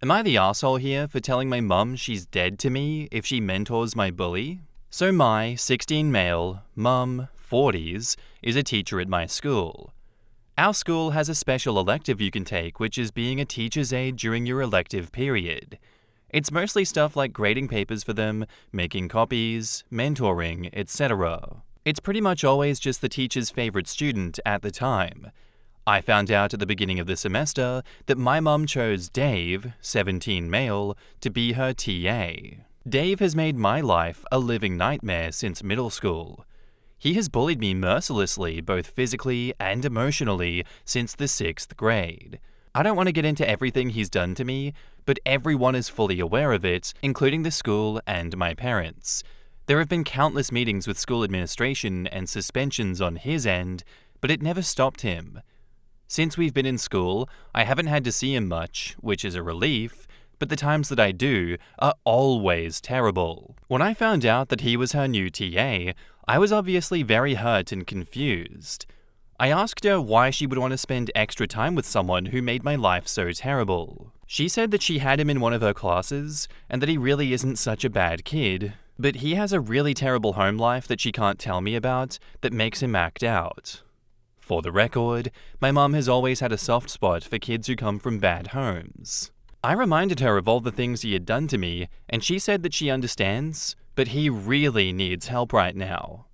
Am I the asshole here for telling my mum she's dead to me if she mentors my bully? So my 16 male, mum, 40s, is a teacher at my school. Our school has a special elective you can take, which is being a teacher's aide during your elective period. It's mostly stuff like grading papers for them, making copies, mentoring, etc. It's pretty much always just the teacher's favorite student at the time. I found out at the beginning of the semester that my mum chose Dave, 17 male, to be her TA. Dave has made my life a living nightmare since middle school. He has bullied me mercilessly, both physically and emotionally, since the 6th grade. I don't want to get into everything he's done to me, but everyone is fully aware of it, including the school and my parents. There have been countless meetings with school administration and suspensions on his end, but it never stopped him. Since we've been in school, I haven't had to see him much, which is a relief, but the times that I do are always terrible. When I found out that he was her new TA, I was obviously very hurt and confused. I asked her why she would want to spend extra time with someone who made my life so terrible. She said that she had him in one of her classes, and that he really isn't such a bad kid, but he has a really terrible home life that she can't tell me about that makes him act out. For the record, my mum has always had a soft spot for kids who come from bad homes. I reminded her of all the things he had done to me, and she said that she understands, but he really needs help right now.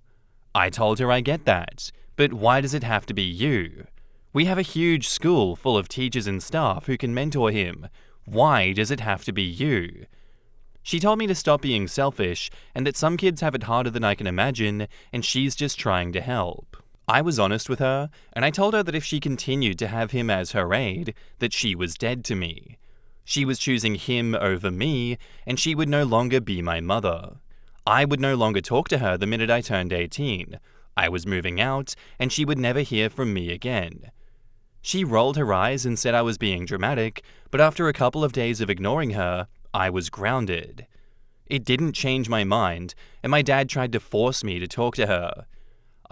I told her I get that, but why does it have to be you? We have a huge school full of teachers and staff who can mentor him. Why does it have to be you? She told me to stop being selfish and that some kids have it harder than I can imagine, and she's just trying to help. I was honest with her, and I told her that if she continued to have him as her aide, that she was dead to me. She was choosing him over me, and she would no longer be my mother. I would no longer talk to her the minute I turned 18. I was moving out, and she would never hear from me again. She rolled her eyes and said I was being dramatic, but after a couple of days of ignoring her, I was grounded. It didn't change my mind, and my dad tried to force me to talk to her.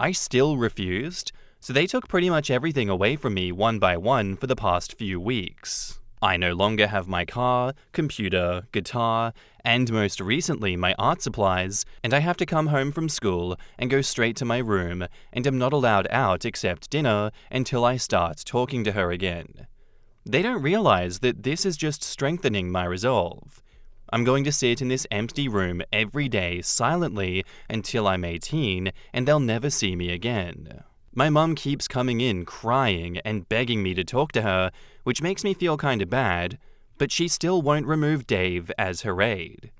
I still refused, so they took pretty much everything away from me one by one for the past few weeks. I no longer have my car, computer, guitar, and most recently my art supplies, and I have to come home from school and go straight to my room, and am not allowed out except dinner until I start talking to her again. They don't realize that this is just strengthening my resolve. I'm going to sit in this empty room every day silently until I'm 18, and they'll never see me again. My mum keeps coming in crying and begging me to talk to her, which makes me feel kinda bad, but she still won't remove Dave as her aide.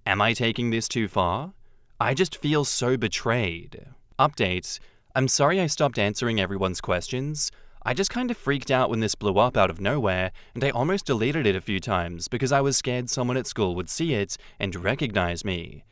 Am I taking this too far? I just feel so betrayed. Update: I'm sorry I stopped answering everyone's questions. I just kind of freaked out when this blew up out of nowhere, and I almost deleted it a few times because I was scared someone at school would see it and recognize me.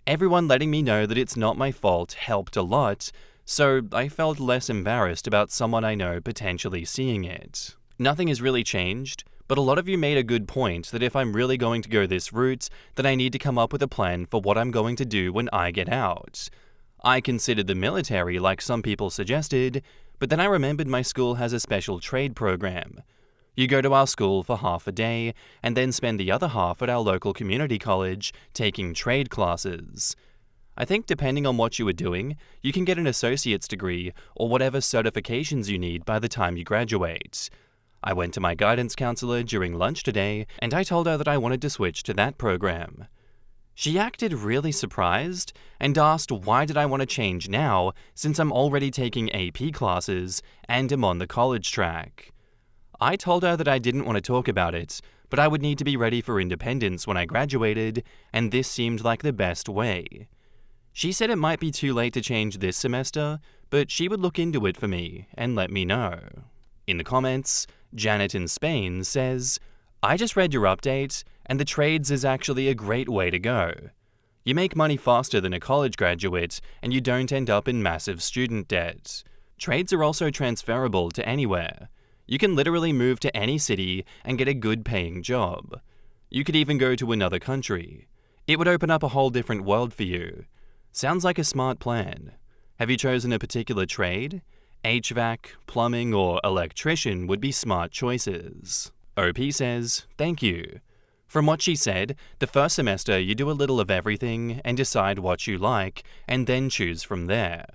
Everyone letting me know that it's not my fault helped a lot, so I felt less embarrassed about someone I know potentially seeing it. Nothing has really changed, but a lot of you made a good point that if I'm really going to go this route, then I need to come up with a plan for what I'm going to do when I get out. I considered the military like some people suggested, but then I remembered my school has a special trade program. You go to our school for half a day, and then spend the other half at our local community college taking trade classes. I think depending on what you are doing, you can get an associate's degree or whatever certifications you need by the time you graduate. I went to my guidance counselor during lunch today, and I told her that I wanted to switch to that program. She acted really surprised and asked why did I want to change now since I'm already taking AP classes and am on the college track. I told her that I didn't want to talk about it, but I would need to be ready for independence when I graduated, and this seemed like the best way. She said it might be too late to change this semester, but she would look into it for me and let me know. In the comments, Janet in Spain says, I just read your update, and the trades is actually a great way to go. You make money faster than a college graduate, and you don't end up in massive student debt. Trades are also transferable to anywhere. You can literally move to any city and get a good paying job. You could even go to another country. It would open up a whole different world for you. Sounds like a smart plan. Have you chosen a particular trade? HVAC, plumbing, or electrician would be smart choices. OP says, thank you. From what she said, the first semester you do a little of everything and decide what you like, and then choose from there.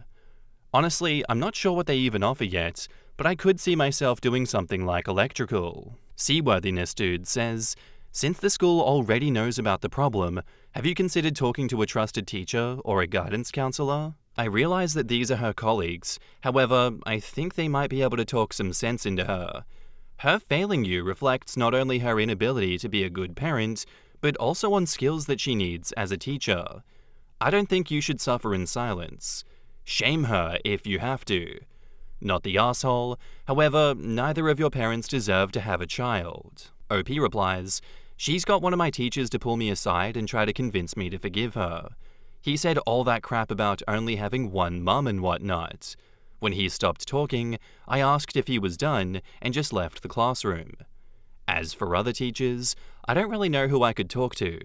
Honestly, I'm not sure what they even offer yet, but I could see myself doing something like electrical. Seaworthiness Dude says, since the school already knows about the problem, have you considered talking to a trusted teacher or a guidance counselor? I realize that these are her colleagues, however, I think they might be able to talk some sense into her. Her failing you reflects not only her inability to be a good parent, but also on skills that she needs as a teacher. I don't think you should suffer in silence. Shame her if you have to. Not the asshole, however, neither of your parents deserve to have a child. OP replies, she's got one of my teachers to pull me aside and try to convince me to forgive her. He said all that crap about only having one mum and whatnot. When he stopped talking, I asked if he was done and just left the classroom. As for other teachers, I don't really know who I could talk to.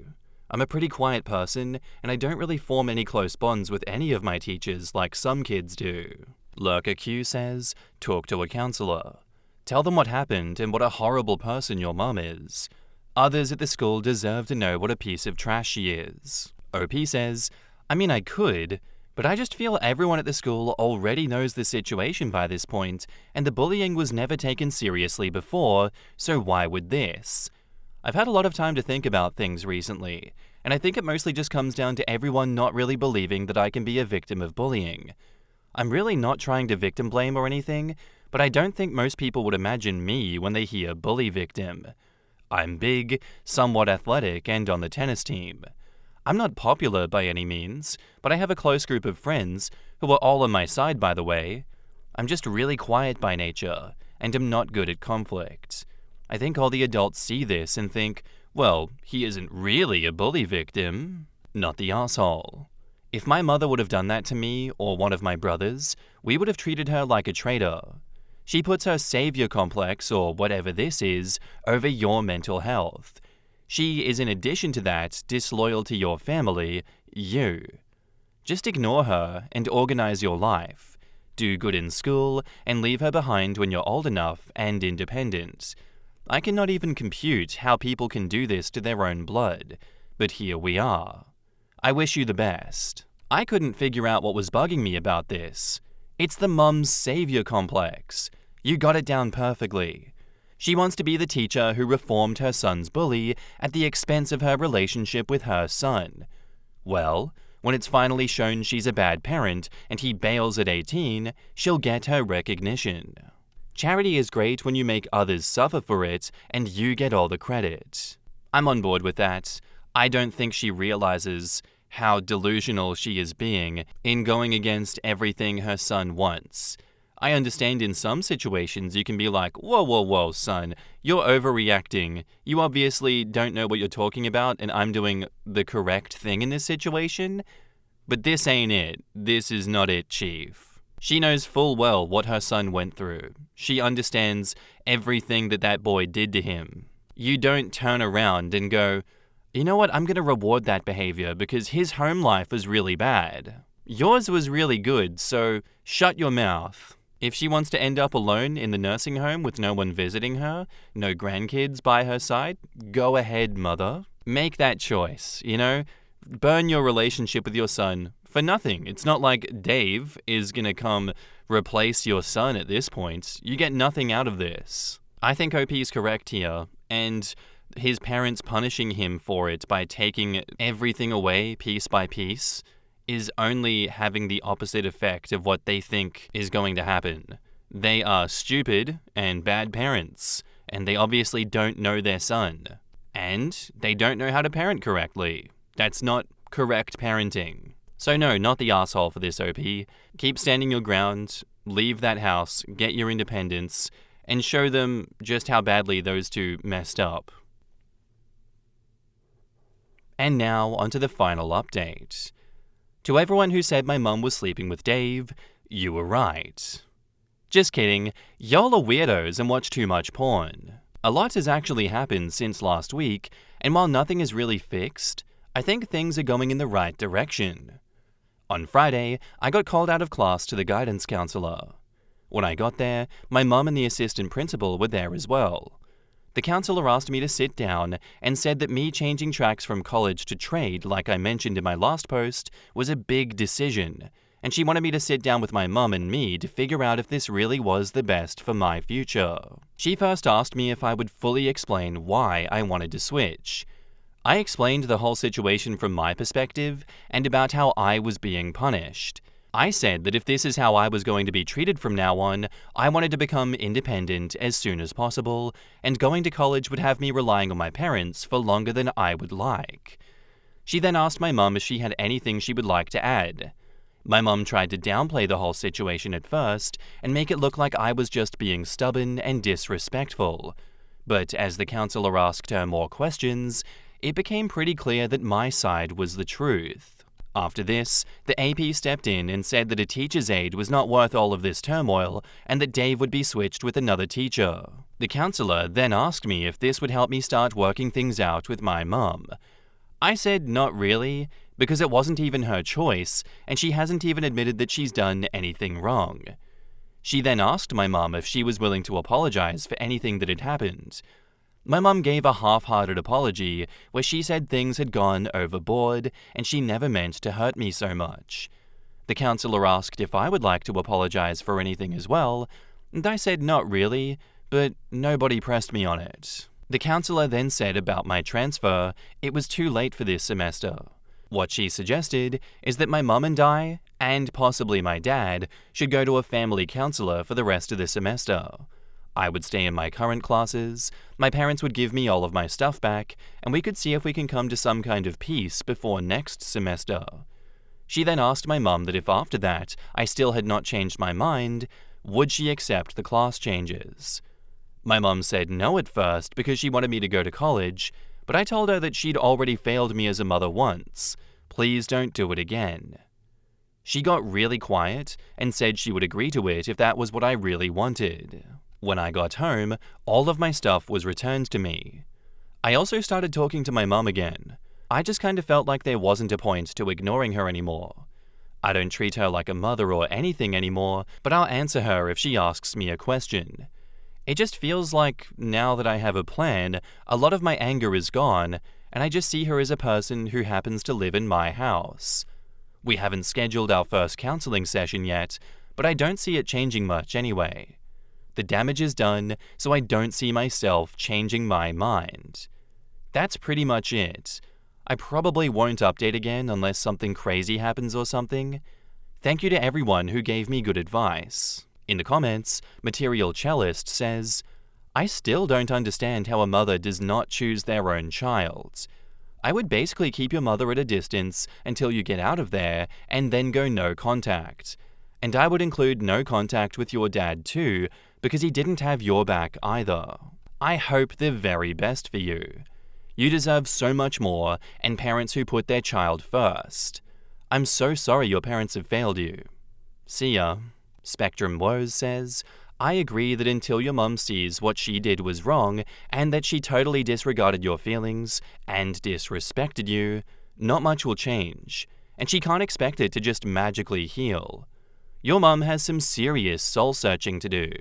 I'm a pretty quiet person, and I don't really form any close bonds with any of my teachers like some kids do. Lurker Q says, talk to a counselor. Tell them what happened and what a horrible person your mum is. Others at the school deserve to know what a piece of trash she is. OP says, I mean I could, but I just feel everyone at the school already knows the situation by this point, and the bullying was never taken seriously before, so why would this? I've had a lot of time to think about things recently, and I think it mostly just comes down to everyone not really believing that I can be a victim of bullying. I'm really not trying to victim blame or anything, but I don't think most people would imagine me when they hear bully victim. I'm big, somewhat athletic, and on the tennis team. I'm not popular by any means, but I have a close group of friends, who are all on my side by the way. I'm just really quiet by nature, and am not good at conflict. I think all the adults see this and think, well, he isn't really a bully victim. Not the asshole. If my mother would have done that to me, or one of my brothers, we would have treated her like a traitor. She puts her savior complex, or whatever this is, over your mental health. She is in addition to that disloyal to your family, you. Just ignore her and organize your life. Do good in school and leave her behind when you're old enough and independent. I cannot even compute how people can do this to their own blood, but here we are. I wish you the best. I couldn't figure out what was bugging me about this. It's the mum's savior complex. You got it down perfectly. She wants to be the teacher who reformed her son's bully at the expense of her relationship with her son. Well, when it's finally shown she's a bad parent and he bails at 18, she'll get her recognition. Charity is great when you make others suffer for it and you get all the credit. I'm on board with that. I don't think she realizes how delusional she is being in going against everything her son wants. I understand in some situations you can be like, whoa, son, you're overreacting. You obviously don't know what you're talking about and I'm doing the correct thing in this situation. But this ain't it. This is not it, Chief. She knows full well what her son went through. She understands everything that boy did to him. You don't turn around and go, you know what, I'm going to reward that behavior because his home life was really bad. Yours was really good, so shut your mouth. If she wants to end up alone in the nursing home with no one visiting her, no grandkids by her side, go ahead, mother. Make that choice, you know? Burn your relationship with your son for nothing. It's not like Dave is gonna come replace your son at this point. You get nothing out of this. I think OP is correct here, and his parents punishing him for it by taking everything away piece by piece is only having the opposite effect of what they think is going to happen. They are stupid and bad parents, and they obviously don't know their son. And they don't know how to parent correctly. That's not correct parenting. So no, not the asshole for this, OP. Keep standing your ground, leave that house, get your independence, and show them just how badly those two messed up. And now onto the final update. To everyone who said my mum was sleeping with Dave, you were right. Just kidding, y'all are weirdos and watch too much porn. A lot has actually happened since last week, and while nothing is really fixed, I think things are going in the right direction. On Friday, I got called out of class to the guidance counselor. When I got there, my mum and the assistant principal were there as well. The counselor asked me to sit down and said that me changing tracks from college to trade, like I mentioned in my last post, was a big decision, and she wanted me to sit down with my mum and me to figure out if this really was the best for my future. She first asked me if I would fully explain why I wanted to switch. I explained the whole situation from my perspective and about how I was being punished. I said that if this is how I was going to be treated from now on, I wanted to become independent as soon as possible, and going to college would have me relying on my parents for longer than I would like. She then asked my mum if she had anything she would like to add. My mum tried to downplay the whole situation at first and make it look like I was just being stubborn and disrespectful. But as the counselor asked her more questions, it became pretty clear that my side was the truth. After this, the AP stepped in and said that a teacher's aide was not worth all of this turmoil and that Dave would be switched with another teacher. The counselor then asked me if this would help me start working things out with my mum. I said not really, because it wasn't even her choice, and she hasn't even admitted that she's done anything wrong. She then asked my mum if she was willing to apologize for anything that had happened. My mum gave a half-hearted apology where she said things had gone overboard and she never meant to hurt me so much. The counselor asked if I would like to apologize for anything as well, and I said not really, but nobody pressed me on it. The counselor then said about my transfer, it was too late for this semester. What she suggested is that my mum and I, and possibly my dad, should go to a family counselor for the rest of the semester. I would stay in my current classes, my parents would give me all of my stuff back, and we could see if we can come to some kind of peace before next semester. She then asked my mum that if after that I still had not changed my mind, would she accept the class changes? My mum said no at first because she wanted me to go to college, but I told her that she'd already failed me as a mother once. Please don't do it again. She got really quiet and said she would agree to it if that was what I really wanted. When I got home, all of my stuff was returned to me. I also started talking to my mum again. I just kind of felt like there wasn't a point to ignoring her anymore. I don't treat her like a mother or anything anymore, but I'll answer her if she asks me a question. It just feels like, now that I have a plan, a lot of my anger is gone, and I just see her as a person who happens to live in my house. We haven't scheduled our first counseling session yet, but I don't see it changing much anyway. The damage is done, so I don't see myself changing my mind. That's pretty much it. I probably won't update again unless something crazy happens or something. Thank you to everyone who gave me good advice. In the comments, Material Cellist says, I still don't understand how a mother does not choose their own child. I would basically keep your mother at a distance until you get out of there and then go no contact. And I would include no contact with your dad too, because he didn't have your back either. I hope the very best for you. You deserve so much more, and parents who put their child first. I'm so sorry your parents have failed you. See ya. Spectrum Woes says, I agree that until your mum sees what she did was wrong, and that she totally disregarded your feelings, and disrespected you, not much will change, and she can't expect it to just magically heal. Your mum has some serious soul-searching to do.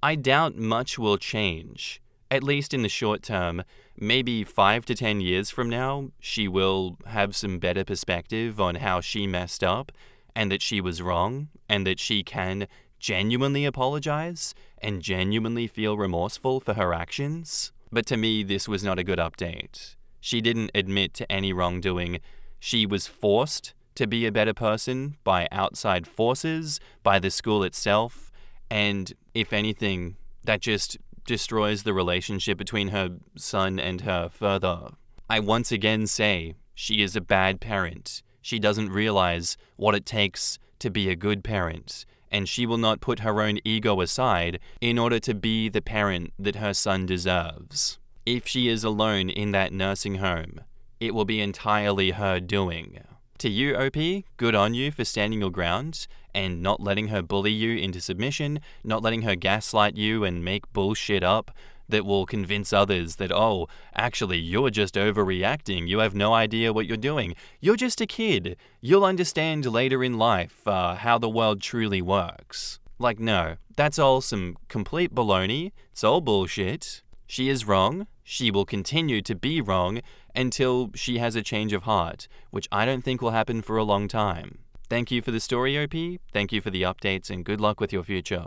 I doubt much will change. At least in the short term, maybe 5 to 10 years from now, she will have some better perspective on how she messed up, and that she was wrong, and that she can genuinely apologize and genuinely feel remorseful for her actions. But to me, this was not a good update. She didn't admit to any wrongdoing. She was forced to be a better person by outside forces, by the school itself, and if anything, that just destroys the relationship between her son and her further. I once again say, she is a bad parent. She doesn't realize what it takes to be a good parent, and she will not put her own ego aside in order to be the parent that her son deserves. If she is alone in that nursing home, it will be entirely her doing. To you, OP, good on you for standing your ground and not letting her bully you into submission, not letting her gaslight you and make bullshit up that will convince others that, oh, actually, you're just overreacting, you have no idea what you're doing, you're just a kid, you'll understand later in life how the world truly works. Like, no, that's all some complete baloney, it's all bullshit. She is wrong. She will continue to be wrong until she has a change of heart, which I don't think will happen for a long time. Thank you for the story, OP. Thank you for the updates, and good luck with your future.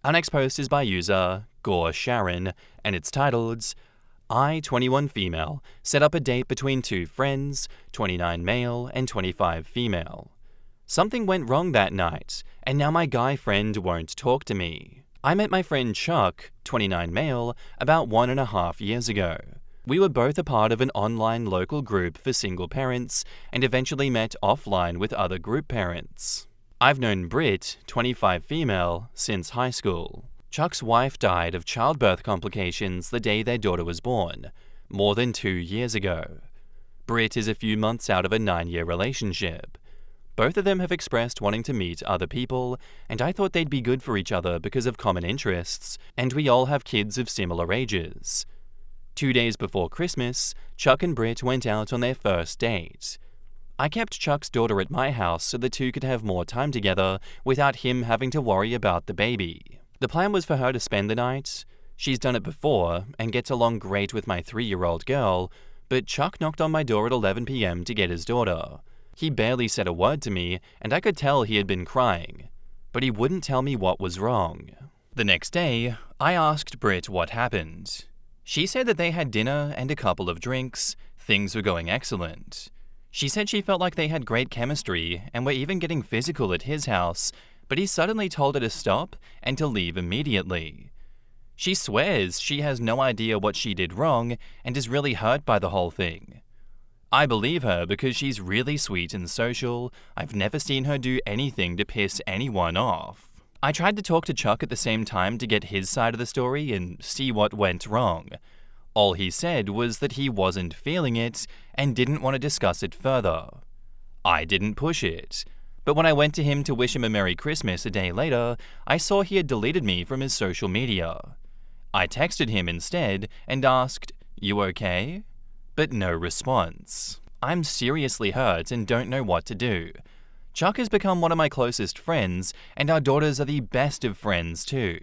Our next post is by user Gore Sharon, and it's titled, I, 21 female, set up a date between two friends, 29 male and 25 female. Something went wrong that night, and now my guy friend won't talk to me. I met my friend Chuck, 29 male, about 1.5 years ago. We were both a part of an online local group for single parents and eventually met offline with other group parents. I've known Britt, 25 female, since high school. Chuck's wife died of childbirth complications the day their daughter was born, more than 2 years ago. Britt is a few months out of a 9-year relationship. Both of them have expressed wanting to meet other people, and I thought they'd be good for each other because of common interests, and we all have kids of similar ages. 2 days before Christmas, Chuck and Britt went out on their first date. I kept Chuck's daughter at my house so the two could have more time together without him having to worry about the baby. The plan was for her to spend the night. She's done it before and gets along great with my 3-year-old girl, but Chuck knocked on my door at 11 p.m. to get his daughter. He barely said a word to me, and I could tell he had been crying, but he wouldn't tell me what was wrong. The next day, I asked Britt what happened. She said that they had dinner and a couple of drinks. Things were going excellent. She said she felt like they had great chemistry and were even getting physical at his house, but he suddenly told her to stop and to leave immediately. She swears she has no idea what she did wrong and is really hurt by the whole thing. I believe her because she's really sweet and social. I've never seen her do anything to piss anyone off. I tried to talk to Chuck at the same time to get his side of the story and see what went wrong. All he said was that he wasn't feeling it and didn't want to discuss it further. I didn't push it. But when I went to him to wish him a Merry Christmas a day later, I saw he had deleted me from his social media. I texted him instead and asked, "You okay?" But no response. I'm seriously hurt and don't know what to do. Chuck has become one of my closest friends, and our daughters are the best of friends too.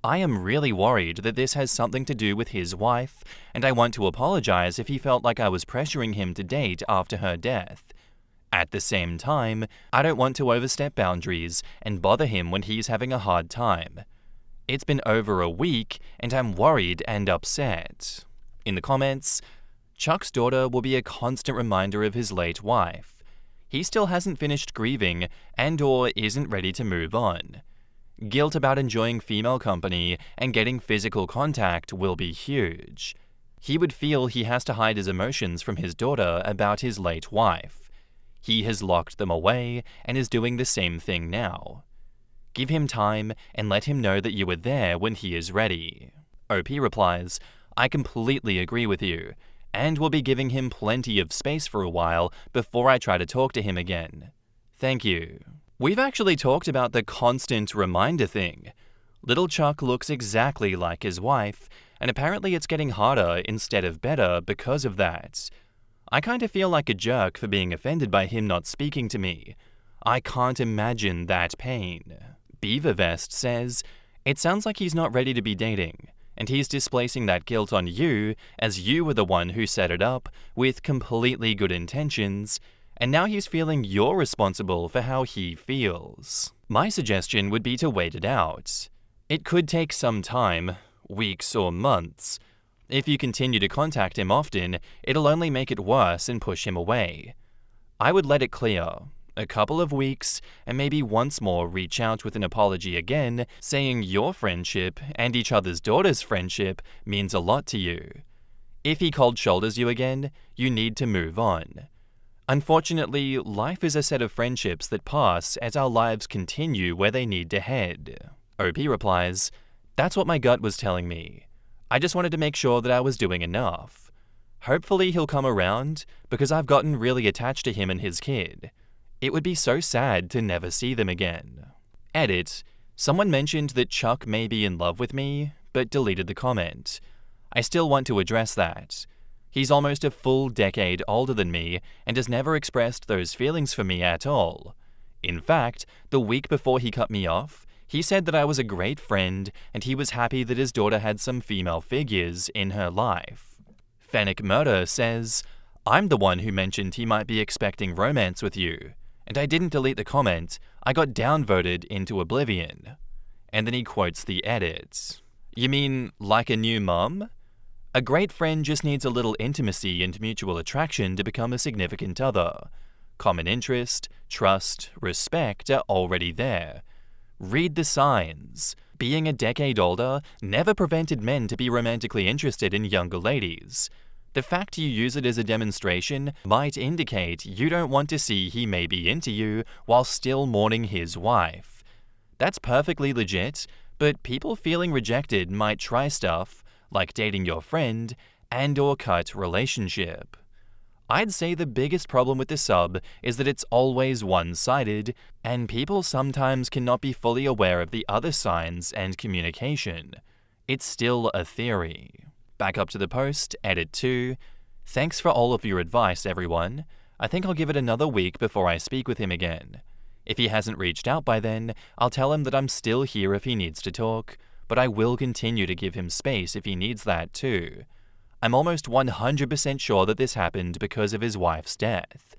I am really worried that this has something to do with his wife, and I want to apologize if he felt like I was pressuring him to date after her death. At the same time, I don't want to overstep boundaries and bother him when he's having a hard time. It's been over a week, and I'm worried and upset. In the comments, Chuck's daughter will be a constant reminder of his late wife. He still hasn't finished grieving and/or isn't ready to move on. Guilt about enjoying female company and getting physical contact will be huge. He would feel he has to hide his emotions from his daughter about his late wife. He has locked them away and is doing the same thing now. Give him time and let him know that you are there when he is ready. OP replies, I completely agree with you, and will be giving him plenty of space for a while before I try to talk to him again. Thank you. We've actually talked about the constant reminder thing. Little Chuck looks exactly like his wife, and apparently it's getting harder instead of better because of that. I kind of feel like a jerk for being offended by him not speaking to me. I can't imagine that pain. Beaver Vest says, it sounds like he's not ready to be dating, and he's displacing that guilt on you as you were the one who set it up with completely good intentions, and now he's feeling you're responsible for how he feels. My suggestion would be to wait it out. It could take some time, weeks or months. If you continue to contact him often, it'll only make it worse and push him away. I would let it clear. A couple of weeks, and maybe once more reach out with an apology again, saying your friendship and each other's daughter's friendship means a lot to you. If he cold shoulders you again, you need to move on. Unfortunately, life is a set of friendships that pass as our lives continue where they need to head. OP replies, that's what my gut was telling me. I just wanted to make sure that I was doing enough. Hopefully he'll come around, because I've gotten really attached to him and his kid. It would be so sad to never see them again. Edit. Someone mentioned that Chuck may be in love with me, but deleted the comment. I still want to address that. He's almost a full decade older than me and has never expressed those feelings for me at all. In fact, the week before he cut me off, He said that I was a great friend and he was happy that his daughter had some female figures in her life. Fennec Murder says, I'm the one who mentioned he might be expecting romance with you, and I didn't delete the comment, I got downvoted into oblivion. And then he quotes the edit. You mean like a new mum? A great friend just needs a little intimacy and mutual attraction to become a significant other. Common interest, trust, respect are already there. Read the signs. Being a decade older never prevented men to be romantically interested in younger ladies. The fact you use it as a demonstration might indicate you don't want to see he may be into you while still mourning his wife. That's perfectly legit, but people feeling rejected might try stuff like dating your friend and/or cut relationship. I'd say the biggest problem with the sub is that it's always one-sided, and people sometimes cannot be fully aware of the other signs and communication. It's still a theory. Back up to the post, edit 2. Thanks for all of your advice, everyone. I think I'll give it another week before I speak with him again. If he hasn't reached out by then, I'll tell him that I'm still here if he needs to talk, but I will continue to give him space if he needs that too. I'm almost 100% sure that this happened because of his wife's death.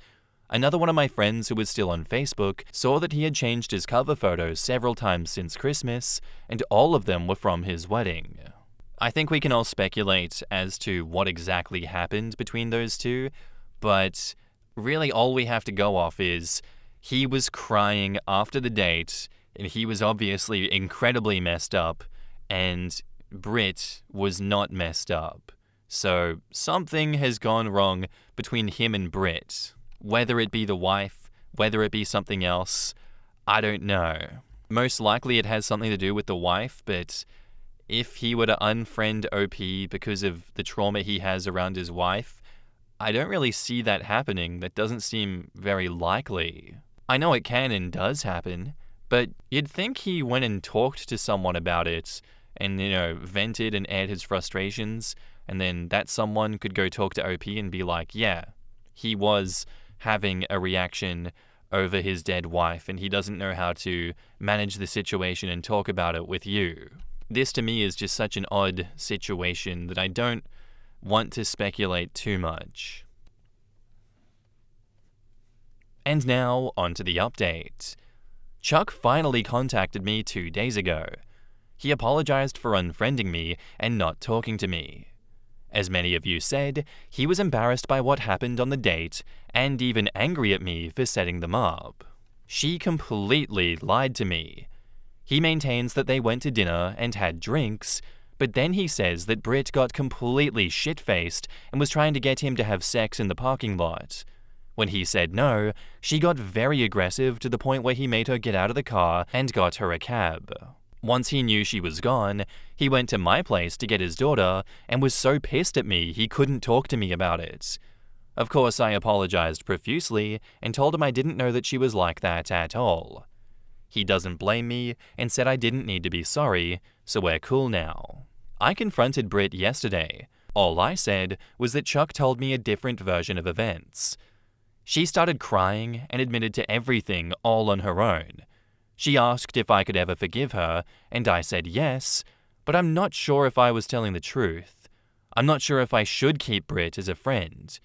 Another one of my friends who was still on Facebook saw that he had changed his cover photos several times since Christmas, and all of them were from his wedding. I think we can all speculate as to what exactly happened between those two, but really all we have to go off is he was crying after the date, and he was obviously incredibly messed up, and Britt was not messed up. So something has gone wrong between him and Britt. Whether it be the wife, whether it be something else, I don't know. Most likely it has something to do with the wife, but if he were to unfriend OP because of the trauma he has around his wife, I don't really see that happening. That doesn't seem very likely. I know it can and does happen, but you'd think he went and talked to someone about it and, vented and aired his frustrations, and then that someone could go talk to OP and be like, yeah, he was having a reaction over his dead wife and he doesn't know how to manage the situation and talk about it with you. This to me is just such an odd situation that I don't want to speculate too much. And now, on to the update. Chuck finally contacted me 2 days ago. He apologized for unfriending me and not talking to me. As many of you said, he was embarrassed by what happened on the date and even angry at me for setting them up. She completely lied to me. He maintains that they went to dinner and had drinks, but then he says that Britt got completely shit-faced and was trying to get him to have sex in the parking lot. When he said no, she got very aggressive to the point where he made her get out of the car and got her a cab. Once he knew she was gone, he went to my place to get his daughter and was so pissed at me he couldn't talk to me about it. Of course, I apologized profusely and told him I didn't know that she was like that at all. He doesn't blame me and said I didn't need to be sorry, so we're cool now. I confronted Britt yesterday. All I said was that Chuck told me a different version of events. She started crying and admitted to everything all on her own. She asked if I could ever forgive her, and I said yes, but I'm not sure if I was telling the truth. I'm not sure if I should keep Britt as a friend.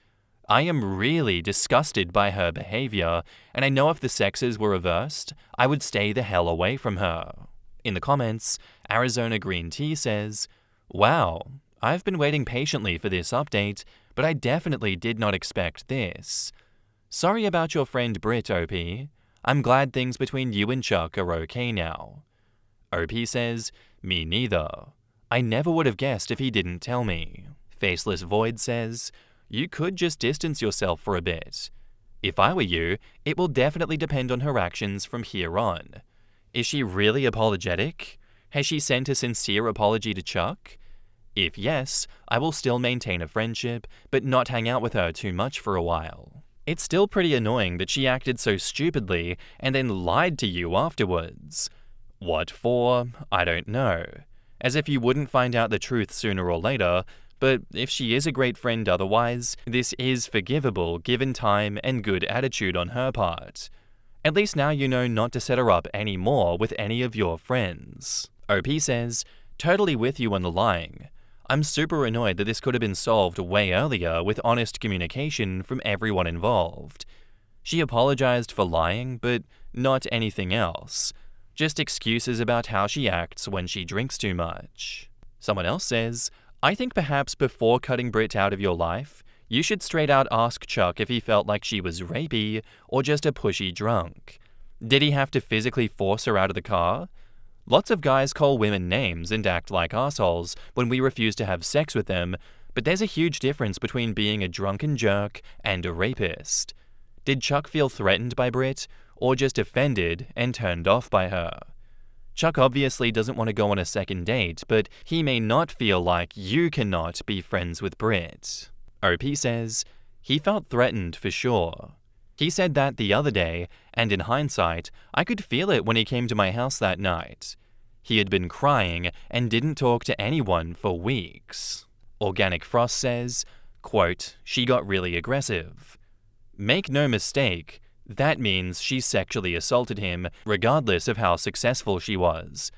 I am really disgusted by her behavior, and I know if the sexes were reversed, I would stay the hell away from her. In the comments, Arizona Green Tea says, wow, I've been waiting patiently for this update, but I definitely did not expect this. Sorry about your friend Britt, OP. I'm glad things between you and Chuck are okay now. OP says, me neither. I never would have guessed if he didn't tell me. Faceless Void says, you could just distance yourself for a bit. If I were you, it will definitely depend on her actions from here on. Is she really apologetic? Has she sent a sincere apology to Chuck? If yes, I will still maintain a friendship, but not hang out with her too much for a while. It's still pretty annoying that she acted so stupidly and then lied to you afterwards. What for? I don't know. As if you wouldn't find out the truth sooner or later, but if she is a great friend otherwise, this is forgivable given time and good attitude on her part. At least now you know not to set her up anymore with any of your friends. OP says, totally with you on the lying. I'm super annoyed that this could have been solved way earlier with honest communication from everyone involved. She apologized for lying, but not anything else. Just excuses about how she acts when she drinks too much. Someone else says, I think perhaps before cutting Brit out of your life, you should straight out ask Chuck if he felt like she was rapey or just a pushy drunk. Did he have to physically force her out of the car? Lots of guys call women names and act like assholes when we refuse to have sex with them, but there's a huge difference between being a drunken jerk and a rapist. Did Chuck feel threatened by Brit, or just offended and turned off by her? Chuck obviously doesn't want to go on a second date, but he may not feel like you cannot be friends with Brit. OP says, he felt threatened for sure. He said that the other day, and in hindsight, I could feel it when he came to my house that night. He had been crying and didn't talk to anyone for weeks. Organic Frost says, quote, she got really aggressive. Make no mistake, that means she sexually assaulted him regardless of how successful she was.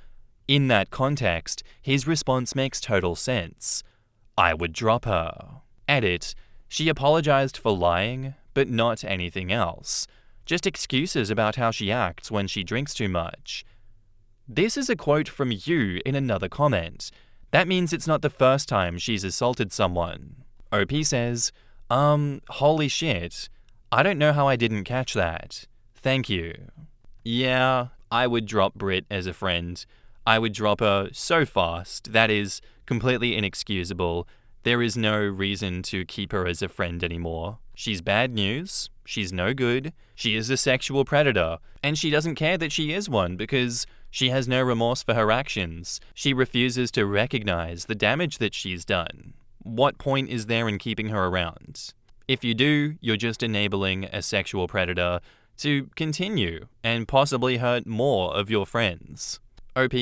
In that context, his response makes total sense. I would drop her. Edit, she apologized for lying, but not anything else. Just excuses about how she acts when she drinks too much. This is a quote from you in another comment. That means it's not the first time she's assaulted someone. OP says, holy shit. I don't know how I didn't catch that. Thank you. Yeah, I would drop Brit as a friend. I would drop her so fast. That is completely inexcusable. There is no reason to keep her as a friend anymore. She's bad news. She's no good. She is a sexual predator. And she doesn't care that she is one because she has no remorse for her actions. She refuses to recognize the damage that she's done. What point is there in keeping her around? If you do, you're just enabling a sexual predator to continue and possibly hurt more of your friends. OP,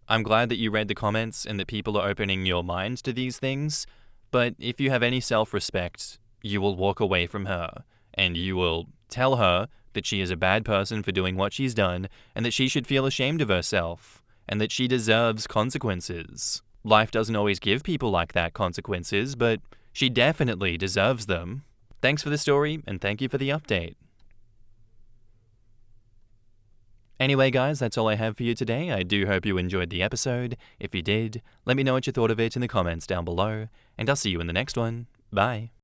I'm glad that you read the comments and that people are opening your mind to these things, but if you have any self-respect, you will walk away from her and you will tell her that she is a bad person for doing what she's done and that she should feel ashamed of herself and that she deserves consequences. Life doesn't always give people like that consequences, but she definitely deserves them. Thanks for the story, and thank you for the update. Anyway, guys, that's all I have for you today. I do hope you enjoyed the episode. If you did, let me know what you thought of it in the comments down below, and I'll see you in the next one. Bye.